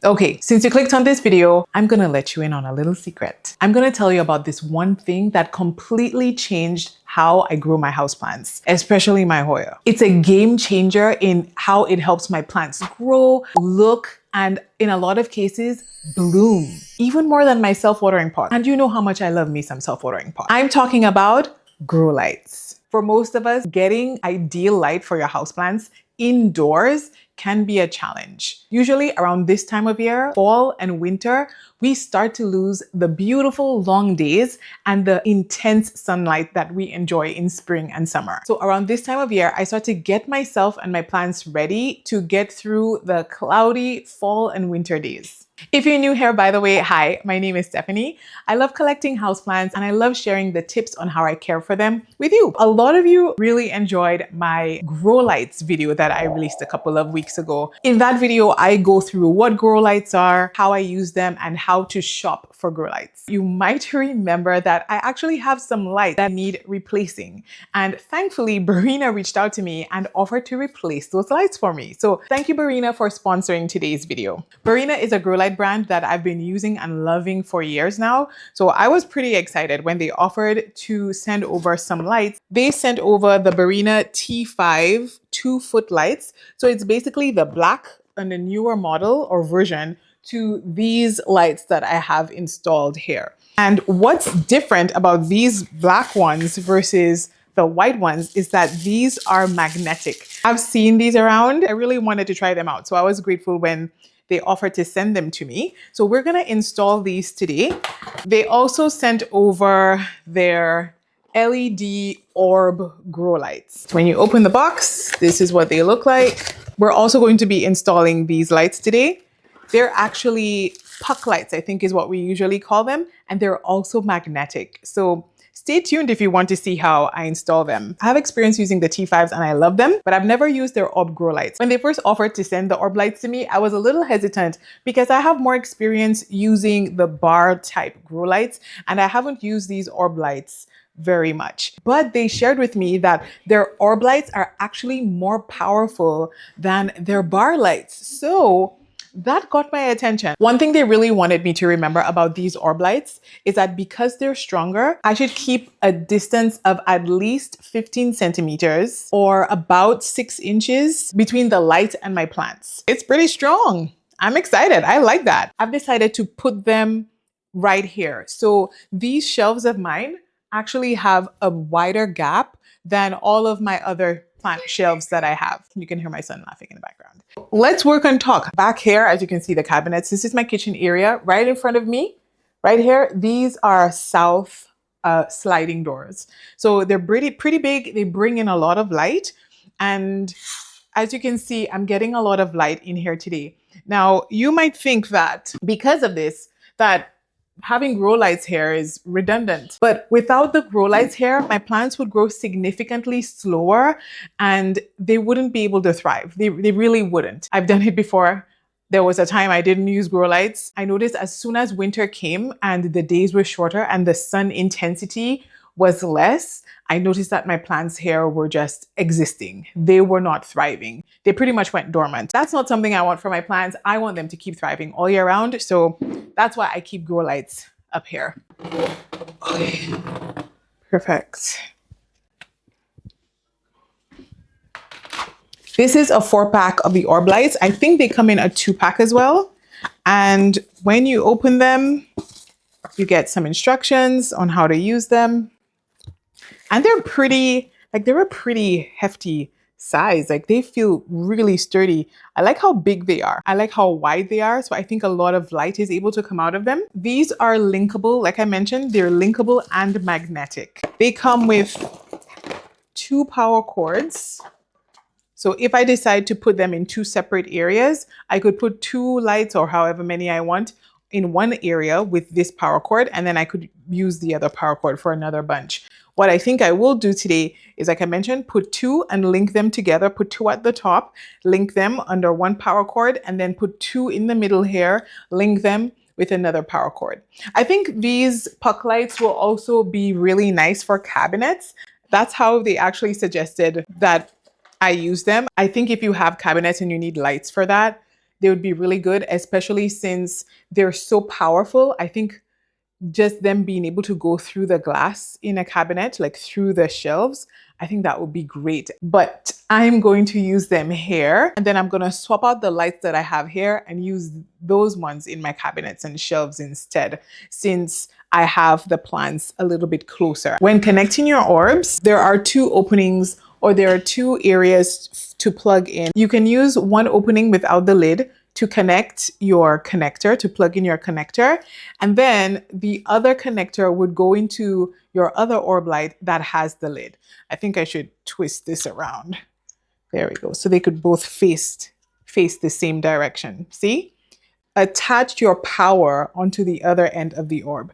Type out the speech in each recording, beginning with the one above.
Okay, since you clicked on this video, I'm gonna let you in on a little secret. I'm gonna tell you about this one thing that completely changed how I grew my houseplants, especially my Hoya. It's a game changer in how it helps my plants grow, look, and in a lot of cases, bloom. Even more than my self-watering pot. And you know how much I love me some self-watering pot. I'm talking about grow lights. For most of us, getting ideal light for your houseplants indoors can be a challenge. Usually around this time of year, fall and winter, we start to lose the beautiful long days and the intense sunlight that we enjoy in spring and summer. So around this time of year, I start to get myself and my plants ready to get through the cloudy fall and winter days. If you're new here, by the way, hi, my name is Stephanie. I love collecting houseplants and I love sharing the tips on how I care for them with you. A lot of you really enjoyed my grow lights video that I released a couple of weeks ago. In that video, I go through what grow lights are, how I use them, and how to shop for grow lights. You might remember that I actually have some lights that need replacing. And thankfully, Barina reached out to me and offered to replace those lights for me. So thank you, Barina, for sponsoring today's video. Barina is a grow light brand that I've been using and loving for years now. So I was pretty excited when they offered to send over some lights. They sent over the Barina T5 2-foot lights. So it's basically the black and the newer model or version to these lights that I have installed here. And what's different about these black ones versus the white ones is that these are magnetic. I've seen these around. I really wanted to try them out. So I was grateful when they offered to send them to me. So we're gonna install these today. They also sent over their LED orb grow lights. When you open the box, this is what they look like. We're also going to be installing these lights today. They're actually puck lights, I think is what we usually call them. And they're also magnetic. So stay tuned if you want to see how I install them. I have experience using the T5s and I love them, but I've never used their orb grow lights. When they first offered to send the orb lights to me, I was a little hesitant because I have more experience using the bar type grow lights and I haven't used these orb lights very much. But they shared with me that their orb lights are actually more powerful than their bar lights. So that got my attention. One thing they really wanted me to remember about these orb lights is that because they're stronger, I should keep a distance of at least 15 centimeters or about 6 inches between the light and my plants. It's pretty strong. I'm excited. I like that. I've decided to put them right here. So these shelves of mine actually have a wider gap than all of my other plant shelves that I have. You can hear my son laughing in the background. Let's work on talk. Back here, as you can see the cabinets, this is my kitchen area. Right in front of me, right here, these are south sliding doors. So they're pretty big. They bring in a lot of light. And as you can see, I'm getting a lot of light in here today. Now, you might think that because of this, that having grow lights here is redundant. But without the grow lights here, my plants would grow significantly slower and they wouldn't be able to thrive. They really wouldn't. I've done it before. There was a time I didn't use grow lights. I noticed as soon as winter came and the days were shorter and the sun intensity was less, I noticed that my plants here were just existing. They were not thriving. They pretty much went dormant. That's not something I want for my plants. I want them to keep thriving all year round. So that's why I keep grow lights up here. Okay, perfect. This is a 4-pack of the orb lights. I think they come in a 2-pack as well. And when you open them, you get some instructions on how to use them. And they're pretty, they're a pretty hefty size. Like they feel really sturdy. I like how big they are. I like how wide they are. So I think a lot of light is able to come out of them. These are linkable. Like I mentioned, they're linkable and magnetic. They come with 2 power cords. So if I decide to put them in 2 separate areas, I could put 2 lights or however many I want in one area with this power cord, and then I could use the other power cord for another bunch. What I think I will do today is, like I mentioned, put 2 and link them together, put 2 at the top, link them under 1 power cord, and then put 2 in the middle here, link them with another power cord. I think these puck lights will also be really nice for cabinets. That's how they actually suggested that I use them. I think if you have cabinets and you need lights for that, they would be really good, especially since they're so powerful. I think just them being able to go through the glass in a cabinet, like through the shelves, I think that would be great. But I'm going to use them here, and then I'm going to swap out the lights that I have here and use those ones in my cabinets and shelves instead, since I have the plants a little bit closer. When connecting your orbs, there are two openings, or there are two areas to plug in. You can use one opening without the lid to connect your connector, to plug in your connector. And then the other connector would go into your other orb light that has the lid. I think I should twist this around. There we go. So they could both face the same direction. See? Attach your power onto the other end of the orb.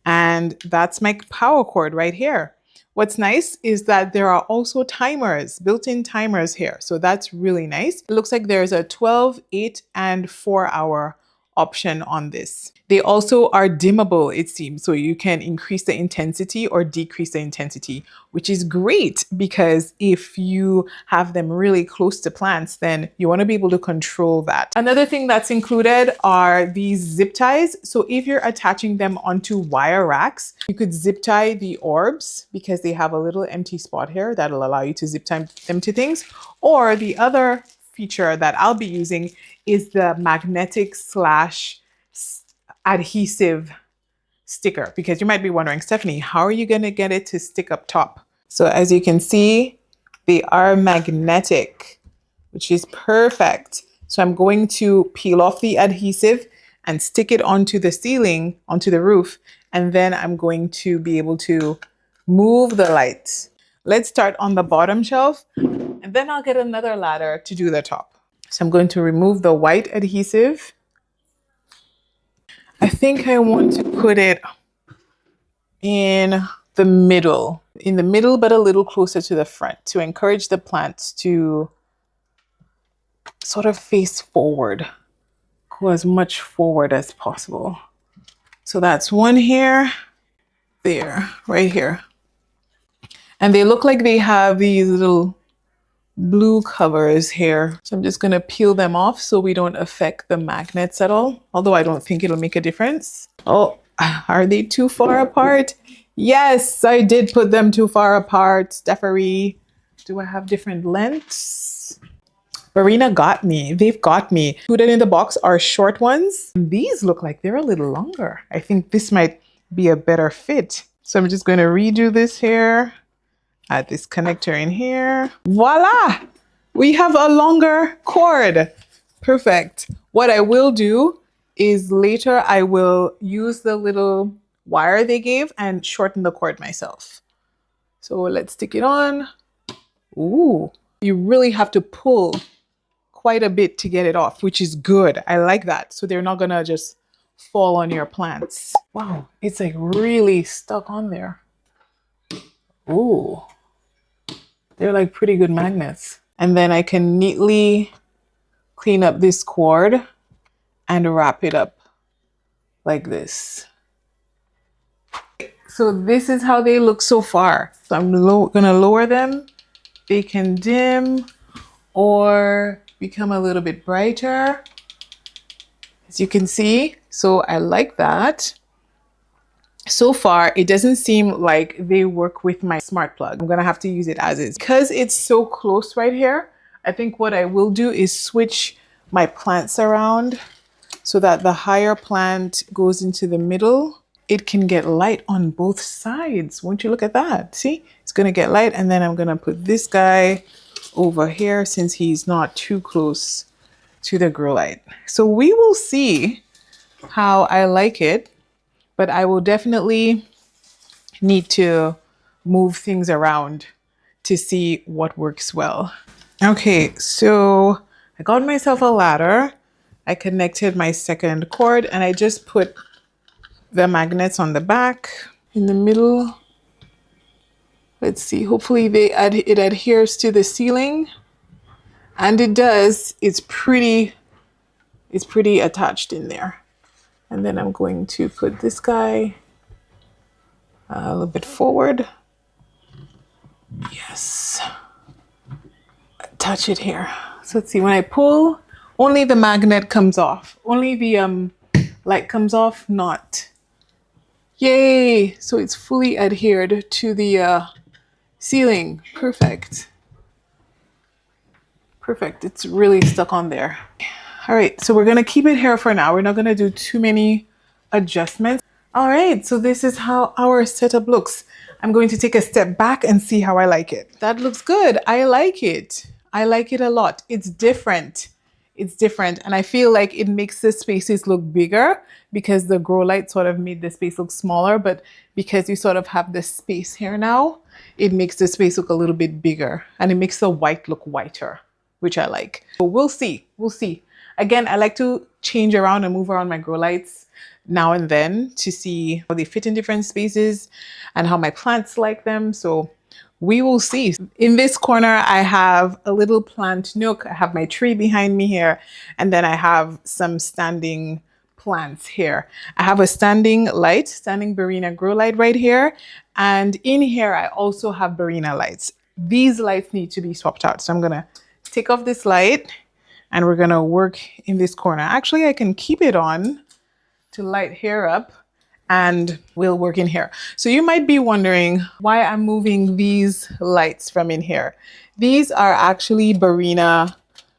And that's my power cord right here. What's nice is that there are also timers, built-in timers here. So that's really nice. It looks like there's a 12, 8, and 4-hour option on this. They also are dimmable, it seems. So you can increase the intensity or decrease the intensity, which is great because if you have them really close to plants, then you want to be able to control that. Another thing that's included are these zip ties. So if you're attaching them onto wire racks, you could zip tie the orbs because they have a little empty spot here that'll allow you to zip tie them to things. Or the other feature that I'll be using is the magnetic / adhesive sticker, because you might be wondering, Stephanie, how are you going to get it to stick up top? So as you can see, they are magnetic, which is perfect. So I'm going to peel off the adhesive and stick it onto the ceiling, onto the roof, and then I'm going to be able to move the lights. Let's start on the bottom shelf, and then I'll get another ladder to do the top. So I'm going to remove the white adhesive. I think I want to put it in the middle, but a little closer to the front to encourage the plants to sort of face forward, go as much forward as possible. So that's one here, there, right here. And they look like they have these little blue covers here. So I'm just going to peel them off so we don't affect the magnets at all. Although I don't think it'll make a difference. Oh, are they too far apart? Yes, I did put them too far apart. Stephery, do I have different lengths? Marina got me. They've got me. Included in the box are short ones. These look like they're a little longer. I think this might be a better fit. So I'm just going to redo this here. Add this connector in here. Voila! We have a longer cord. Perfect. What I will do is later I will use the little wire they gave and shorten the cord myself. So let's stick it on. Ooh, you really have to pull quite a bit to get it off, which is good. I like that. So they're not gonna just fall on your plants. Wow, it's like really stuck on there. Ooh. They're like pretty good magnets. And then I can neatly clean up this cord and wrap it up like this. So this is how they look so far. So I'm gonna lower them. They can dim or become a little bit brighter, as you can see. So I like that. So far, it doesn't seem like they work with my smart plug. I'm gonna have to use it as is. Because it's so close right here, I think what I will do is switch my plants around so that the higher plant goes into the middle. It can get light on both sides. Won't you look at that? See, it's gonna get light, and then I'm gonna put this guy over here since he's not too close to the grow light. So we will see how I like it. But I will definitely need to move things around to see what works well. Okay, so I got myself a ladder. I connected my second cord and I just put the magnets on the back, in the middle. Let's see, hopefully it adheres to the ceiling. And it does. It's pretty attached in there. And then I'm going to put this guy a little bit forward. Yes. Touch it here. So let's see, when I pull Only the magnet comes off. Only the light comes off, not. Yay! So it's fully adhered to the ceiling. Perfect. Perfect. It's really stuck on there. All right, so we're gonna keep it here for now. We're not gonna do too many adjustments. All right, so this is how our setup looks. I'm going to take a step back and see how I like it. That looks good. I like it. I like it a lot. It's different. It's different. And I feel like it makes the spaces look bigger because the grow light sort of made the space look smaller. But because you sort of have this space here now, it makes the space look a little bit bigger and it makes the white look whiter, which I like. So we'll see. We'll see. Again, I like to change around and move around my grow lights now and then to see how they fit in different spaces and how my plants like them. So we will see. In this corner, I have a little plant nook. I have my tree behind me here, and then I have some standing plants here. I have a standing light, standing Barina grow light right here. And in here, I also have Barina lights. These lights need to be swapped out. So I'm gonna take off this light and we're gonna work in this corner. Actually, I can keep it on to light here up and we'll work in here. So you might be wondering why I'm moving these lights from in here. These are actually Barina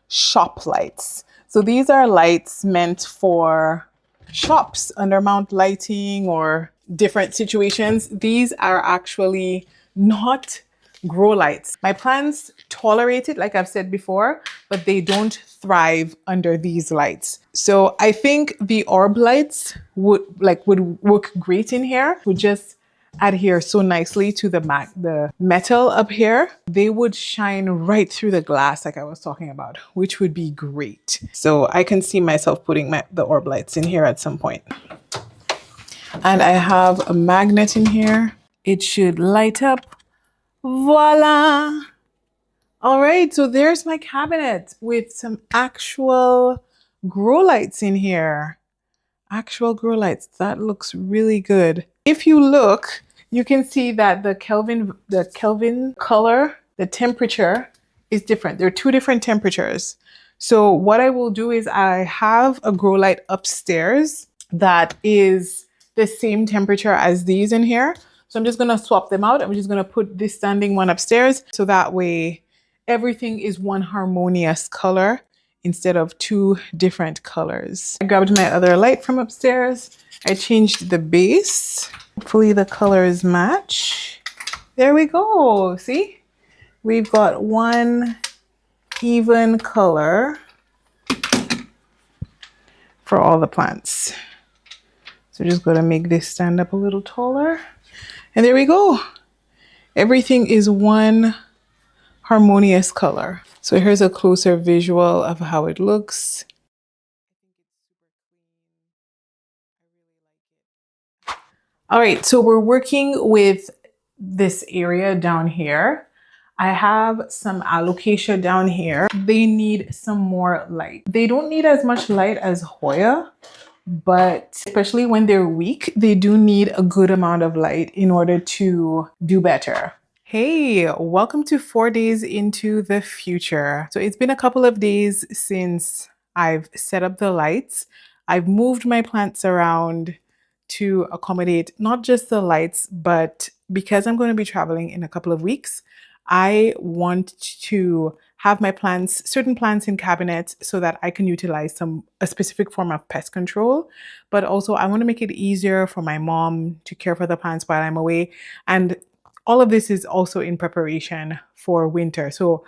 shop lights. So these are lights meant for shops, undermount lighting or different situations. These are actually not grow lights. My plants tolerate it, like I've said before, but they don't thrive under these lights. So I think the orb lights would work great in here. Would just adhere so nicely to the metal up here. They would shine right through the glass like I was talking about, which would be great. So I can see myself putting the orb lights in here at some point. And I have a magnet in here. It should light up. Voila! All right, so there's my cabinet with some actual grow lights in here. Actual grow lights. That looks really good. If you look, you can see that the Kelvin color, the temperature is different. There are two different temperatures. So what I will do is I have a grow light upstairs that is the same temperature as these in here. So I'm just gonna swap them out. I'm just gonna put this standing one upstairs. So that way everything is one harmonious color instead of two different colors. I grabbed my other light from upstairs. I changed the base. Hopefully the colors match. There we go, see? We've got one even color for all the plants. So just gonna make this stand up a little taller. And there we go. Everything is one harmonious color. So here's a closer visual of how it looks. All right, so we're working with this area down here. I have some Alocasia down here. They need some more light. They don't need as much light as Hoya, but especially when they're weak, they do need a good amount of light in order to do better. Hey, welcome to 4 days into the future. So it's been a couple of days since I've set up the lights. I've moved my plants around to accommodate not just the lights, but because I'm going to be traveling in a couple of weeks, I want to have my plants, certain plants in cabinets so that I can utilize a specific form of pest control. But also I want to make it easier for my mom to care for the plants while I'm away. And all of this is also in preparation for winter. So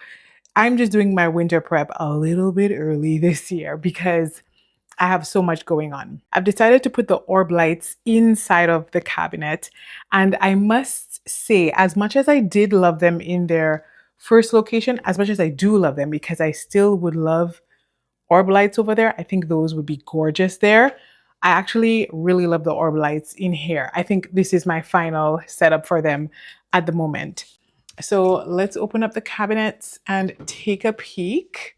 I'm just doing my winter prep a little bit early this year because I have so much going on. I've decided to put the orb lights inside of the cabinet. And I must say, as much as I did love them in their first location, as much as I do love them, because I still would love orb lights over there, I think those would be gorgeous there. I actually really love the orb lights in here. I think this is my final setup for them at the moment. So let's open up the cabinets and take a peek.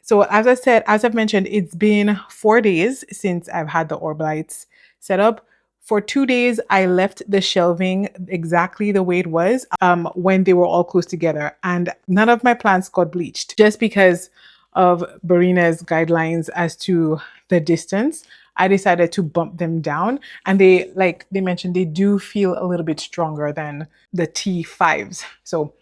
So as I said, as I've mentioned, it's been 4 days since I've had the orb lights set up. For 2 days, I left the shelving exactly the way it was when they were all close together, and none of my plants got bleached just because of Barina's guidelines as to the distance, I decided to bump them down. And they, like they mentioned, they do feel a little bit stronger than the T5s. So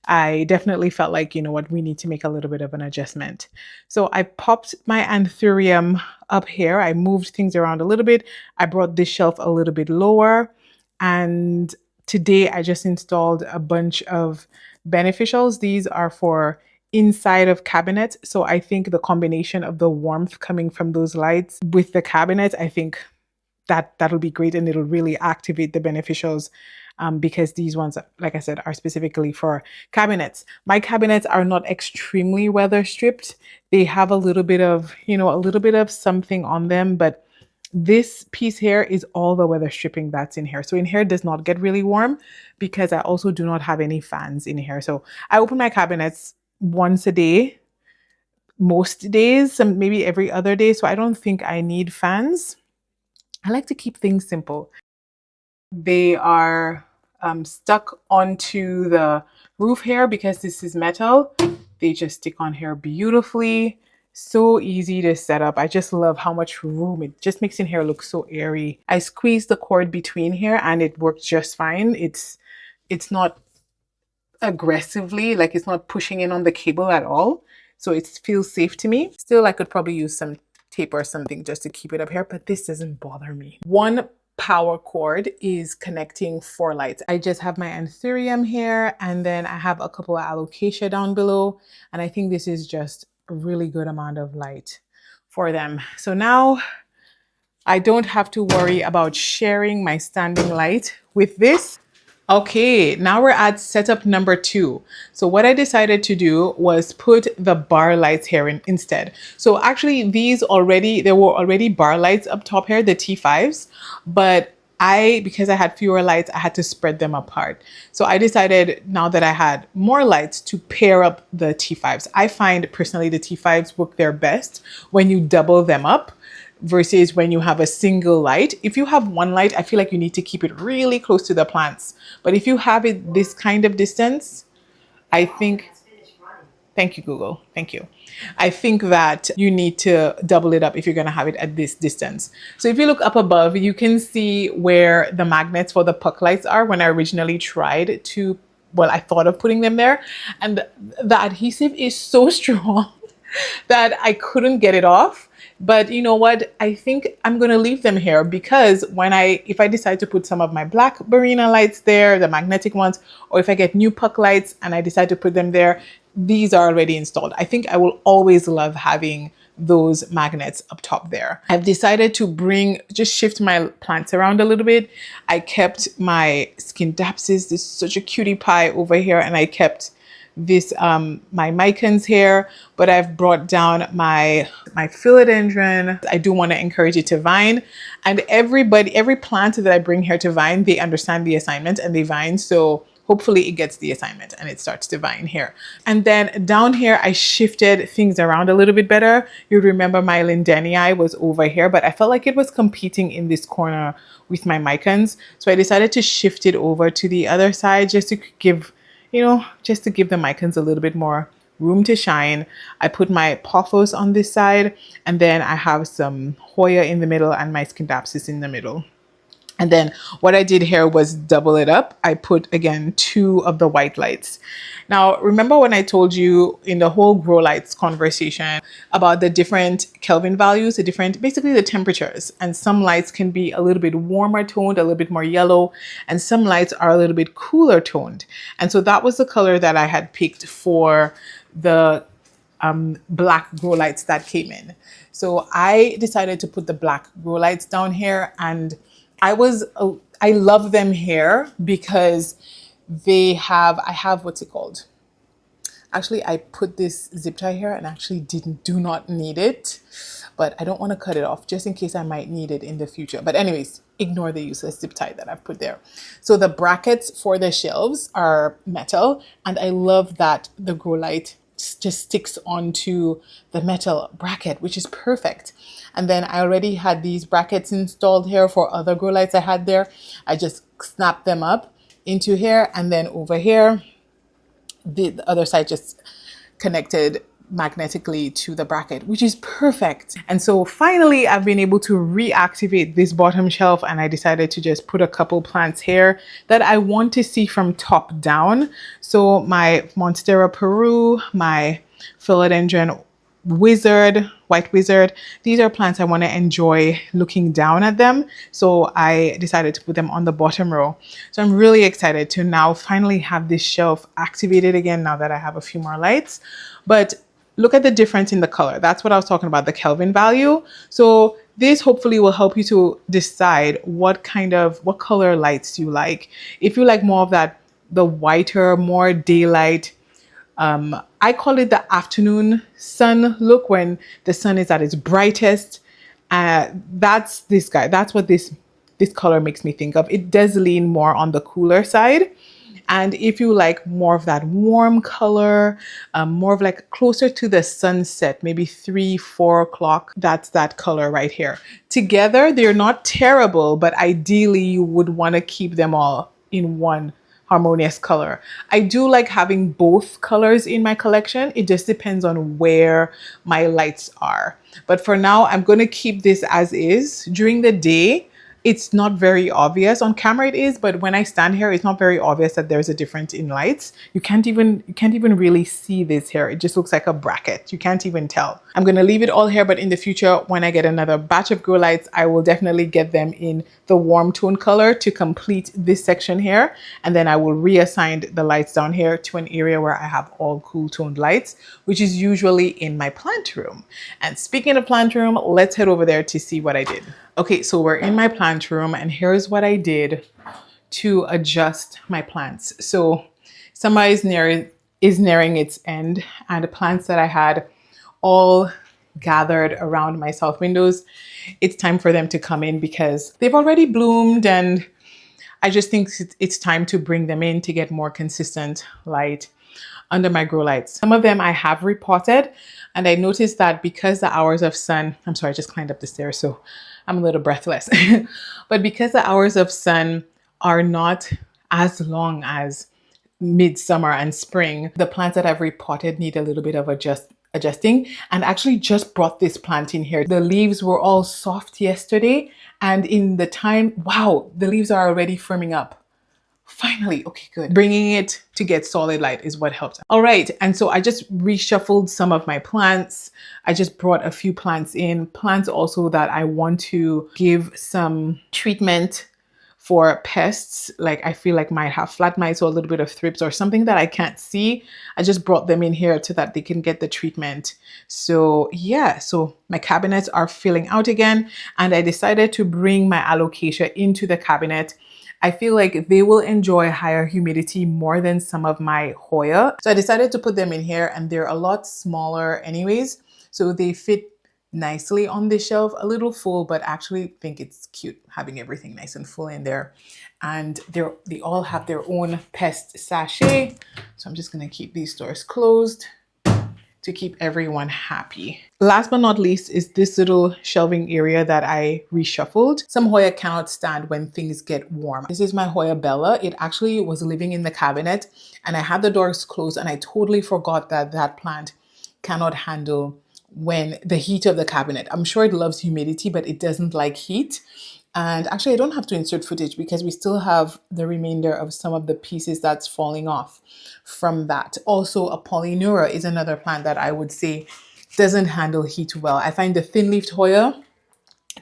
I definitely felt like, you know what, we need to make a little bit of an adjustment. So I popped my Anthurium up here. I moved things around a little bit. I brought this shelf a little bit lower. And today I just installed a bunch of beneficials. These are for inside of cabinets. So I think the combination of the warmth coming from those lights with the cabinet, I think that'll be great, and it'll really activate the beneficials, because these ones, like I said, are specifically for cabinets. My cabinets are not extremely weather stripped. They have a little bit of, you know, a little bit of something on them, but this piece here is all the weather stripping that's in here. So in here it does not get really warm because I also do not have any fans in here. So I open my cabinets once a day, most days, some maybe every other day. So I don't think I need fans. I like to keep things simple. They are stuck onto the roof here because this is metal. They just stick on here beautifully. So easy to set up. I just love how much room it just makes in here look so airy. I squeezed the cord between here and it worked just fine. It's not aggressively, like it's not pushing in on the cable at all. So it feels safe to me. Still, I could probably use some tape or something just to keep it up here, but this doesn't bother me. One power cord is connecting 4 lights. I just have my Anthurium here, and then I have a couple of Alocasia down below, and I think this is just a really good amount of light for them. So now I don't have to worry about sharing my standing light with this. Okay, now we're at setup number 2. So what I decided to do was put the bar lights here instead. So actually there were already bar lights up top here, the T5s, but because I had fewer lights, I had to spread them apart. So I decided now that I had more lights to pair up the T5s. I find personally the T5s work their best when you double them up versus when you have a single light. If you have one light, I feel like you need to keep it really close to the plants. But if you have it this kind of distance, I think, thank you, Google, thank you. I think that you need to double it up if you're gonna have it at this distance. So if you look up above, you can see where the magnets for the puck lights are when I originally tried to, well, I thought of putting them there. And the adhesive is so strong that I couldn't get it off. But you know what? I think I'm going to leave them here because if I decide to put some of my black Barina lights there, the magnetic ones, or if I get new puck lights and I decide to put them there, these are already installed. I think I will always love having those magnets up top there. I've decided to just shift my plants around a little bit. I kept my Scindapsus, this is such a cutie pie over here, and I kept this my micans here, but I've brought down my Philodendron. I do want to encourage it to vine, and every plant that I bring here to vine, they understand the assignment and they vine. So hopefully it gets the assignment and it starts to vine here. And then down here, I shifted things around a little bit better. You remember my Lindenii was over here, but I felt like it was competing in this corner with my micans. So I decided to shift it over to the other side just to give the micans a little bit more room to shine. I put my pothos on this side, and then I have some Hoya in the middle and my Scindapsus in the middle. And then what I did here was double it up. I put, again, 2 of the white lights. Now, remember when I told you in the whole grow lights conversation about the different Kelvin values, basically the temperatures, and some lights can be a little bit warmer toned, a little bit more yellow, and some lights are a little bit cooler toned. And so that was the color that I had picked for the black grow lights that came in. So I decided to put the black grow lights down here, and I love them here because I have, what's it called? Actually, I put this zip tie here and actually do not need it, but I don't want to cut it off just in case I might need it in the future. But anyways, ignore the useless zip tie that I've put there. So the brackets for the shelves are metal, and I love that the grow light just sticks onto the metal bracket, which is perfect. And then I already had these brackets installed here for other grow lights I had there. I just snapped them up into here, and then over here, the other side just connected magnetically to the bracket, which is perfect. And so finally I've been able to reactivate this bottom shelf, and I decided to just put a couple plants here that I want to see from top down. So my Monstera Peru, my Philodendron white wizard, these are plants I want to enjoy looking down at them, so I decided to put them on the bottom row. So I'm really excited to now finally have this shelf activated again now that I have a few more lights. But look at the difference in the color. That's what I was talking about, the Kelvin value. So this hopefully will help you to decide what color lights you like. If you like more of that, the whiter, more daylight, I call it the afternoon sun look, when the sun is at its brightest. That's this guy. That's what this color makes me think of. It does lean more on the cooler side. And if you like more of that warm color, more of like closer to the sunset, maybe 3-4 o'clock, that's that color right here. Together, they're not terrible, but ideally you would want to keep them all in one harmonious color. I do like having both colors in my collection. It just depends on where my lights are. But for now, I'm going to keep this as is. During the day, it's not very obvious. On camera it is, but when I stand here, it's not very obvious that there's a difference in lights. You can't even really see this here. It just looks like a bracket. You can't even tell. I'm going to leave it all here, but in the future, when I get another batch of grow lights, I will definitely get them in the warm tone color to complete this section here. And then I will reassign the lights down here to an area where I have all cool toned lights, which is usually in my plant room. And speaking of plant room, let's head over there to see what I did. Okay, so we're in my plant room, and here's what I did to adjust my plants. So summer is nearing its end, and the plants that I had all gathered around my south windows, it's time for them to come in because they've already bloomed, and I just think it's time to bring them in to get more consistent light under my grow lights. Some of them I have repotted, and I noticed that because the hours of sun, I'm sorry, I just climbed up the stairs, so I'm a little breathless. But because the hours of sun are not as long as midsummer and spring, the plants that I've repotted need a little bit of adjusting. And actually just brought this plant in here. The leaves were all soft yesterday, and in the time, wow, the leaves are already firming up. Finally, okay, good. Bringing it to get solid light is what helps. All right, and so I just reshuffled some of my plants. I just brought a few plants in. Plants also that I want to give some treatment for pests, like I feel like might have flat mites or a little bit of thrips or something that I can't see. I just brought them in here so that they can get the treatment. So yeah, so my cabinets are filling out again, and I decided to bring my Alocasia into the cabinet. I feel like they will enjoy higher humidity more than some of my Hoya. So I decided to put them in here, and they're a lot smaller anyways. So they fit nicely on the shelf, a little full, but actually think it's cute having everything nice and full in there. And they all have their own pest sachet. So I'm just gonna keep these doors closed to keep everyone happy. Last but not least is this little shelving area that I reshuffled. Some Hoya cannot stand when things get warm. This is my Hoya Bella. It actually was living in the cabinet, and I had the doors closed, and I totally forgot that that plant cannot handle when the heat of the cabinet. I'm sure it loves humidity, but it doesn't like heat. And actually I don't have to insert footage because we still have the remainder of some of the pieces that's falling off from that. Also, a Polyneura is another plant that I would say doesn't handle heat well. I find the thin-leafed Hoya,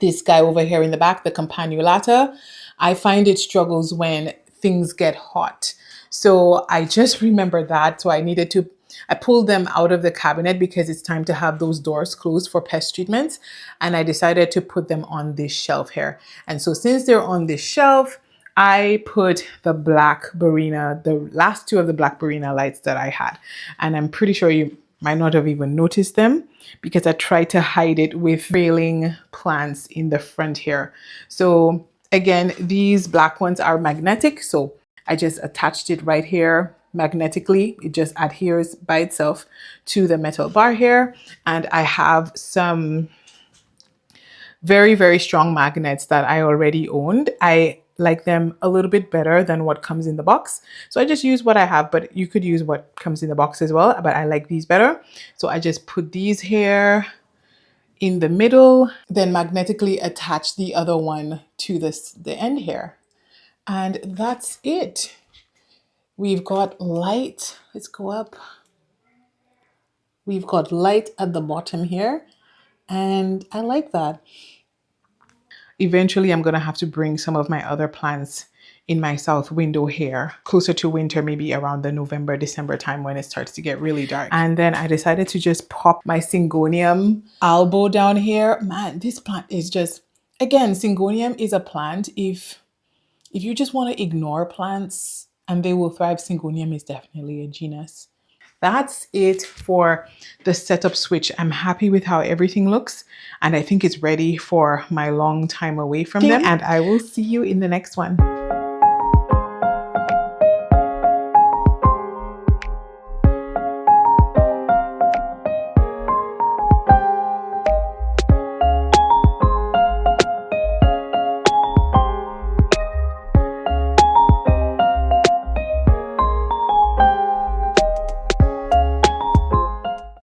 this guy over here in the back, the Campanulata, I find it struggles when things get hot. So I just remembered that. So I pulled them out of the cabinet because it's time to have those doors closed for pest treatments. And I decided to put them on this shelf here. And so since they're on this shelf, I put the black Barina, the last two of the black Barina lights that I had. And I'm pretty sure you might not have even noticed them because I tried to hide it with railing plants in the front here. So again, these black ones are magnetic. So I just attached it right here magnetically. It just adheres by itself to the metal bar here. And I have some very, very strong magnets that I already owned. I like them a little bit better than what comes in the box. So I just use what I have, but you could use what comes in the box as well, but I like these better. So I just put these here in the middle, then magnetically attach the other one to the end here. And that's it. We've got light. Let's go up. We've got light at the bottom here, and I like that. Eventually, I'm going to have to bring some of my other plants in my south window here, closer to winter, maybe around the November, December time when it starts to get really dark. And then I decided to just pop my Syngonium albo down here. Man, this plant is just, again, Syngonium is a plant. If you just want to ignore plants and they will thrive, Syngonium is definitely a genus. That's it for the setup switch. I'm happy with how everything looks, and I think it's ready for my long time away from them. And I will see you in the next one.